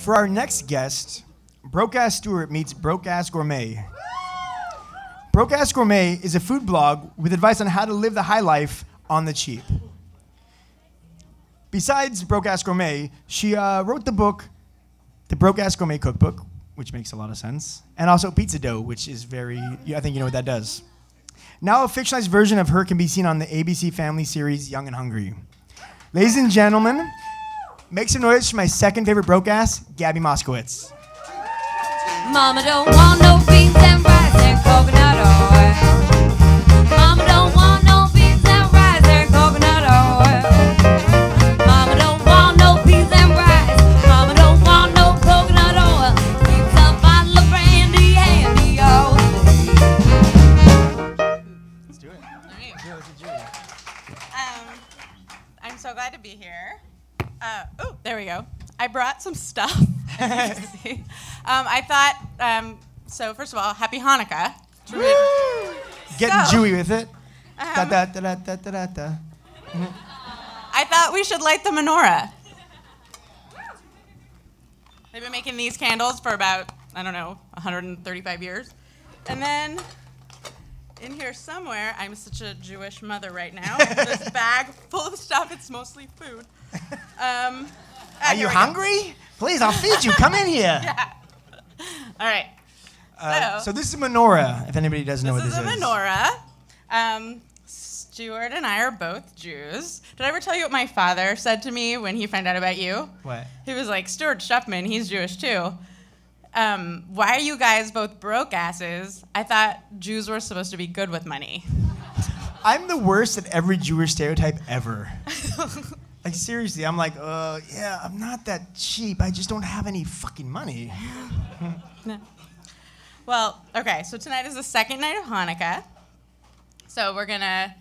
For our next guest, BrokeAss Stuart meets BrokeAss Gourmet. BrokeAss Gourmet is a food blog with advice on how to live the high life on the cheap. Besides BrokeAss Gourmet, she wrote the book, The BrokeAss Gourmet Cookbook, which makes a lot of sense, and also Pizza Dough, which is very, I think you know what that does. Now a fictionalized version of her can be seen on the ABC Family series Young and Hungry. Ladies and gentlemen, make some noise for my second favorite BrokeAss, Gabi Moskowitz. Mama don't want no beans and rice and coconut oil. Mama don't want no beans and rice and coconut oil. Mama don't want no beans and rice. Mama don't want no coconut oil. Keeps a bottle of brandy handy all day. Let's do it. I'm so glad to be here. There we go. I brought some stuff. I thought, so first of all, happy Hanukkah. Getting Jewy with it. I thought we should light the menorah. They've been making these candles for about, I don't know, 135 years. And then in here somewhere, I'm such a Jewish mother right now, this bag full of stuff, it's mostly food. Are you hungry? Please, I'll feed you. Come in here. Yeah. All right. So this is a menorah, if anybody doesn't know what this is. This is a menorah. Stuart and I are both Jews. Did I ever tell you what my father said to me when he found out about you? What? He was like, Stuart Shuffman, he's Jewish too. Why are you guys both broke asses? I thought Jews were supposed to be good with money. I'm the worst at every Jewish stereotype ever. Like, seriously, I'm like, yeah, I'm not that cheap. I just don't have any fucking money. No. Well, okay, so tonight is the second night of Hanukkah. So we're gonna,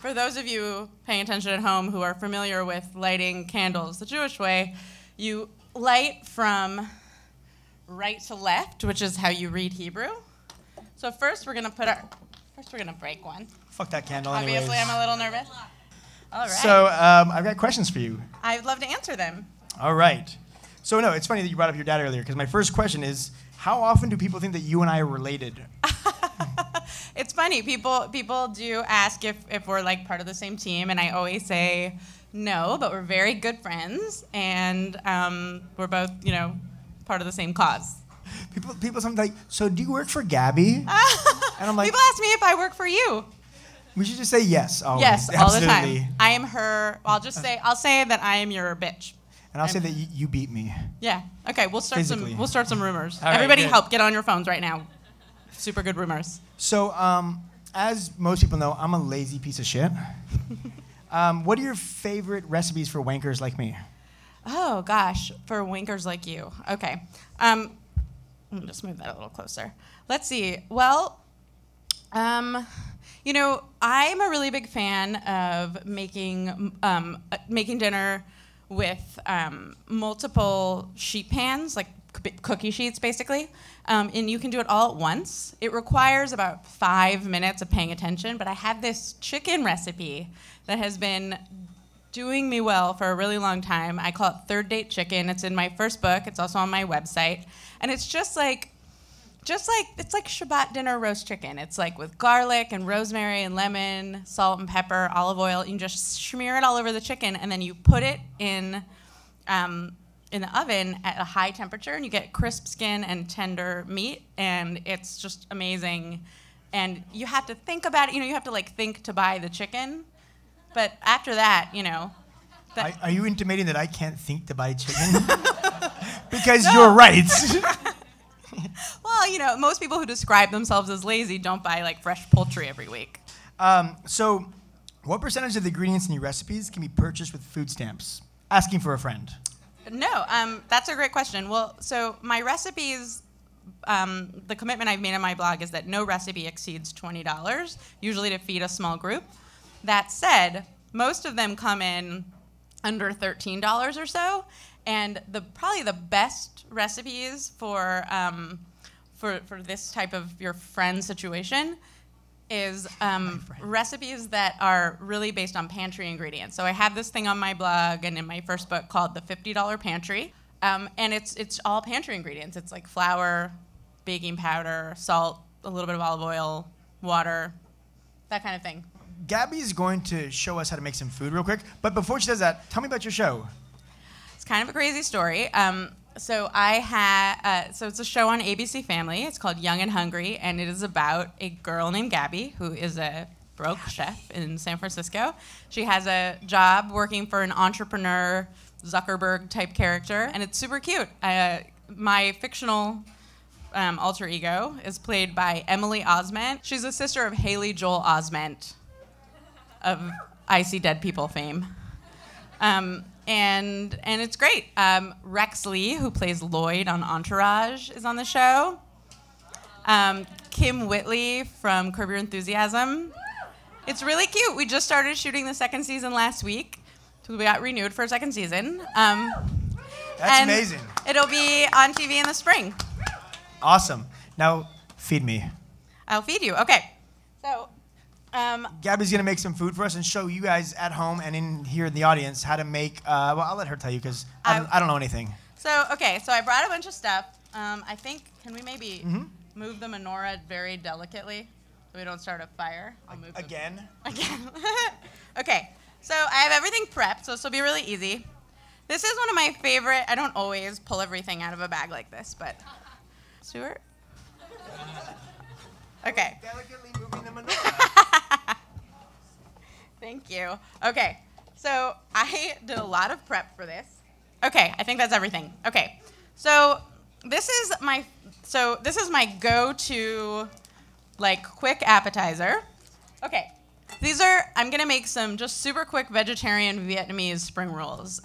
for those of you paying attention at home who are familiar with lighting candles the Jewish way, you light from right to left, which is how you read Hebrew. So first we're gonna break one. Fuck that candle Obviously, anyways. I'm a little nervous. All right. So I've got questions for you. I'd love to answer them. All right. So no, it's funny that you brought up your dad earlier, because my first question is, how often do people think that you and I are related? It's funny. People do ask if we're like part of the same team, and I always say no, but we're very good friends, and we're both, part of the same cause. People sometimes like, so do you work for Gabi? And I'm like, people ask me if I work for you. We should just say yes. Always. Yes, Absolutely. all the time. I am her. I'll say that I am your bitch. And I'll say that you beat me. Yeah. Okay. We'll start some rumors. All right, Everybody, good. help! Get on your phones right now. Super good rumors. So, as most people know, I'm a lazy piece of shit. What are your favorite recipes for wankers like me? Oh gosh, for wankers like you. Okay. Let me just move that a little closer. Let's see. Well, I'm a really big fan of making dinner with multiple sheet pans, like cookie sheets, basically. And you can do it all at once. It requires about 5 minutes of paying attention, but I have this chicken recipe that has been doing me well for a really long time. I call it Third Date Chicken. It's in my first book. It's also on my website. And it's just like Shabbat dinner roast chicken. It's like with garlic and rosemary and lemon, salt and pepper, olive oil. You can just smear it all over the chicken, and then you put it in the oven at a high temperature, and you get crisp skin and tender meat, and it's just amazing. And you have to think about it. You have to think to buy the chicken, but after that, Are you intimating that I can't think to buy chicken? Because you're right. Well, most people who describe themselves as lazy don't buy fresh poultry every week. So what percentage of the ingredients in your recipes can be purchased with food stamps? Asking for a friend. No, that's a great question. Well, so my recipes, the commitment I've made on my blog is that no recipe exceeds $20, usually to feed a small group. That said, most of them come in under $13 or so, and probably the best recipes for this type of your friend situation is recipes that are really based on pantry ingredients. So I have this thing on my blog and in my first book called the $50 Pantry. And it's all pantry ingredients. It's like flour, baking powder, salt, a little bit of olive oil, water, that kind of thing. Gabby's going to show us how to make some food real quick. But before she does that, tell me about your show. It's kind of a crazy story. So it's a show on ABC Family. It's called Young and Hungry, and it is about a girl named Gabi who is a broke chef in San Francisco. She has a job working for an entrepreneur, Zuckerberg type character, and it's super cute. My fictional alter ego is played by Emily Osment. She's the sister of Haley Joel Osment of I See Dead People fame. And it's great. Rex Lee, who plays Lloyd on Entourage, is on the show. Kim Whitley from Curb Your Enthusiasm. It's really cute. We just started shooting the second season last week. So we got renewed for a second season. That's amazing. It'll be on TV in the spring. Awesome. Now, feed me. I'll feed you. Okay. So, Gabby's going to make some food for us and show you guys at home and in here in the audience how to make, well, I'll let her tell you because I don't know anything. So I brought a bunch of stuff. I think, can we maybe move the menorah very delicately so we don't start a fire? I'll move Again? Again. Okay. So I have everything prepped, so this will be really easy. This is one of my favorite. I don't always pull everything out of a bag like this, but Stuart? Okay. Delicately moving the menorah. Thank you. Okay. So I did a lot of prep for this. Okay, I think that's everything. Okay. So this is my go-to like quick appetizer. Okay. I'm gonna make some just super quick vegetarian Vietnamese spring rolls.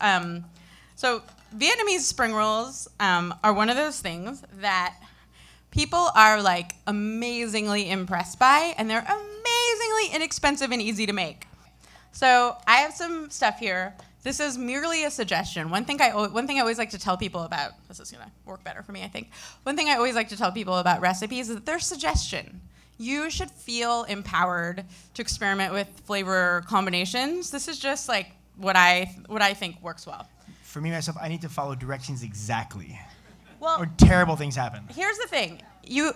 So Vietnamese spring rolls are one of those things that people are like amazingly impressed by, and they're amazingly inexpensive and easy to make. So I have some stuff here. This is merely a suggestion. One thing I always like to tell people about, this is gonna work better for me, I think. One thing I always like to tell people about recipes is that they're suggestion. You should feel empowered to experiment with flavor combinations. This is just like what I think works well. For me, myself, I need to follow directions exactly. Well, or terrible things happen. Here's the thing. You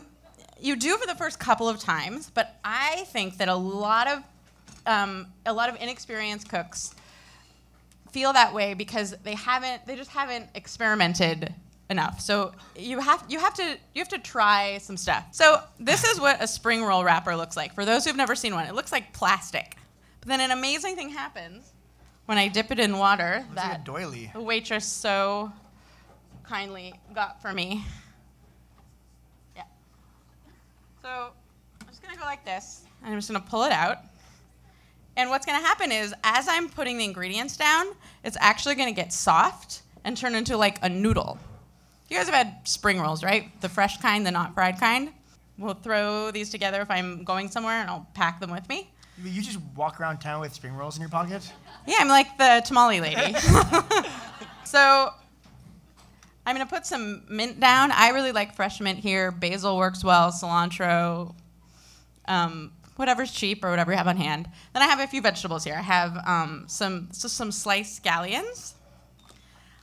do for the first couple of times, but I think that a lot of inexperienced cooks feel that way because they just haven't experimented enough. So you have to try some stuff. So this is what a spring roll wrapper looks like. For those who've never seen one, it looks like plastic. But then an amazing thing happens when I dip it in water Looks that like a doily. the waitress so kindly got for me. Yeah. So I'm just gonna go like this. I'm just gonna pull it out. And what's gonna happen is, as I'm putting the ingredients down, it's actually gonna get soft and turn into like a noodle. You guys have had spring rolls, right? The fresh kind, the not fried kind. We'll throw these together if I'm going somewhere, and I'll pack them with me. You just walk around town with spring rolls in your pocket? Yeah, I'm like the tamale lady. So I'm gonna put some mint down. I really like fresh mint here. Basil works well, cilantro, whatever's cheap or whatever you have on hand. Then I have a few vegetables here. I have some sliced scallions.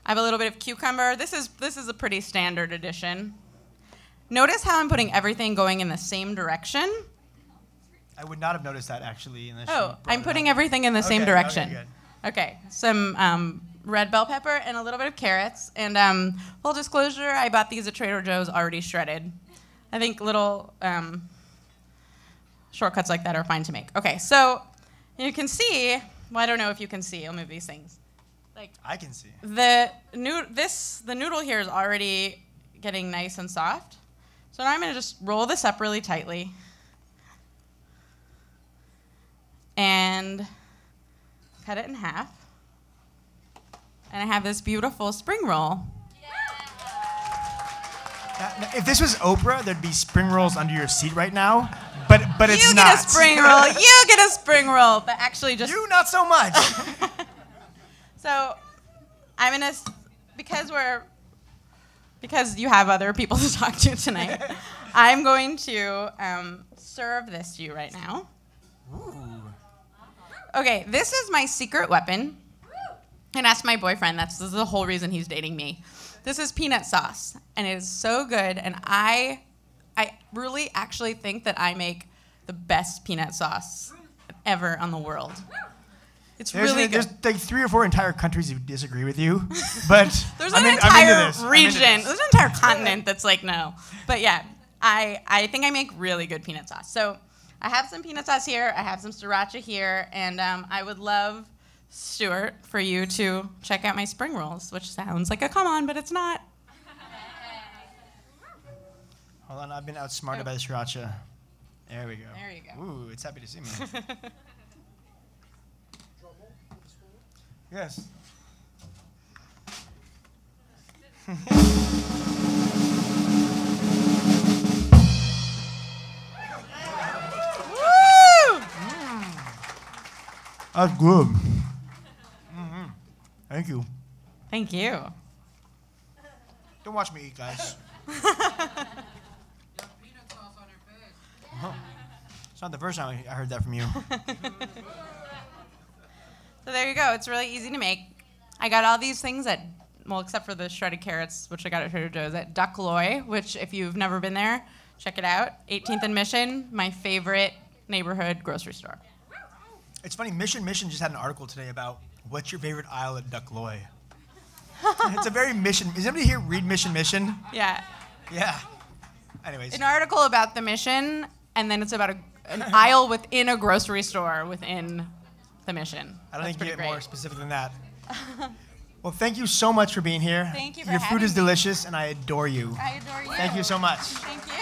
I have a little bit of cucumber. This is a pretty standard addition. Notice how I'm putting everything going in the same direction. I would not have noticed that actually. I'm putting everything in the same direction. Okay, good. Okay, some red bell pepper and a little bit of carrots. And full disclosure, I bought these at Trader Joe's already shredded. I think little shortcuts like that are fine to make. Okay, so you can see, well, I don't know if you can see, I'll move these things. Like I can see. The noodle here is already getting nice and soft. So now I'm gonna just roll this up really tightly. And cut it in half. And I have this beautiful spring roll. Now, if this was Oprah, there'd be spring rolls under your seat right now. But it's you not. You get a spring roll. You get a spring roll. But actually just... You, not so much. So I'm going to... Because you have other people to talk to tonight, I'm going to serve this to you right now. Ooh. Okay, this is my secret weapon. and ask my boyfriend. This is the whole reason he's dating me. This is peanut sauce, and it is so good. And I really actually think that I make the best peanut sauce ever on the world. It's really good. There's like 3 or 4 entire countries who disagree with you, but there's an entire region, there's an entire continent that's like no. But yeah, I think I make really good peanut sauce. So I have some peanut sauce here, I have some sriracha here, and I would love, Stuart, for you to check out my spring rolls, which sounds like a come on, but it's not. Hold on, I've been outsmarted by the sriracha. There we go. There you go. Ooh, it's happy to see me. Yes. That's good. Thank you. Thank you. Don't watch me eat, guys. It's not the first time I heard that from you. So there you go. It's really easy to make. I got all these things at, well, except for the shredded carrots, which I got at Trader Joe's, at Duck Loy, which if you've never been there, check it out. 18th and Mission, my favorite neighborhood grocery store. It's funny, Mission just had an article today about what's your favorite aisle at Duck Loy. It's a very Mission. Does anybody here read Mission? Yeah. Yeah. Anyways. An article about the Mission, and then it's about an aisle within a grocery store within the Mission. I don't think you get great. more specific than that. Well, thank you so much for being here. Thank you for Your having food is me. delicious, and I adore you. I adore you. Thank you so much. Thank you.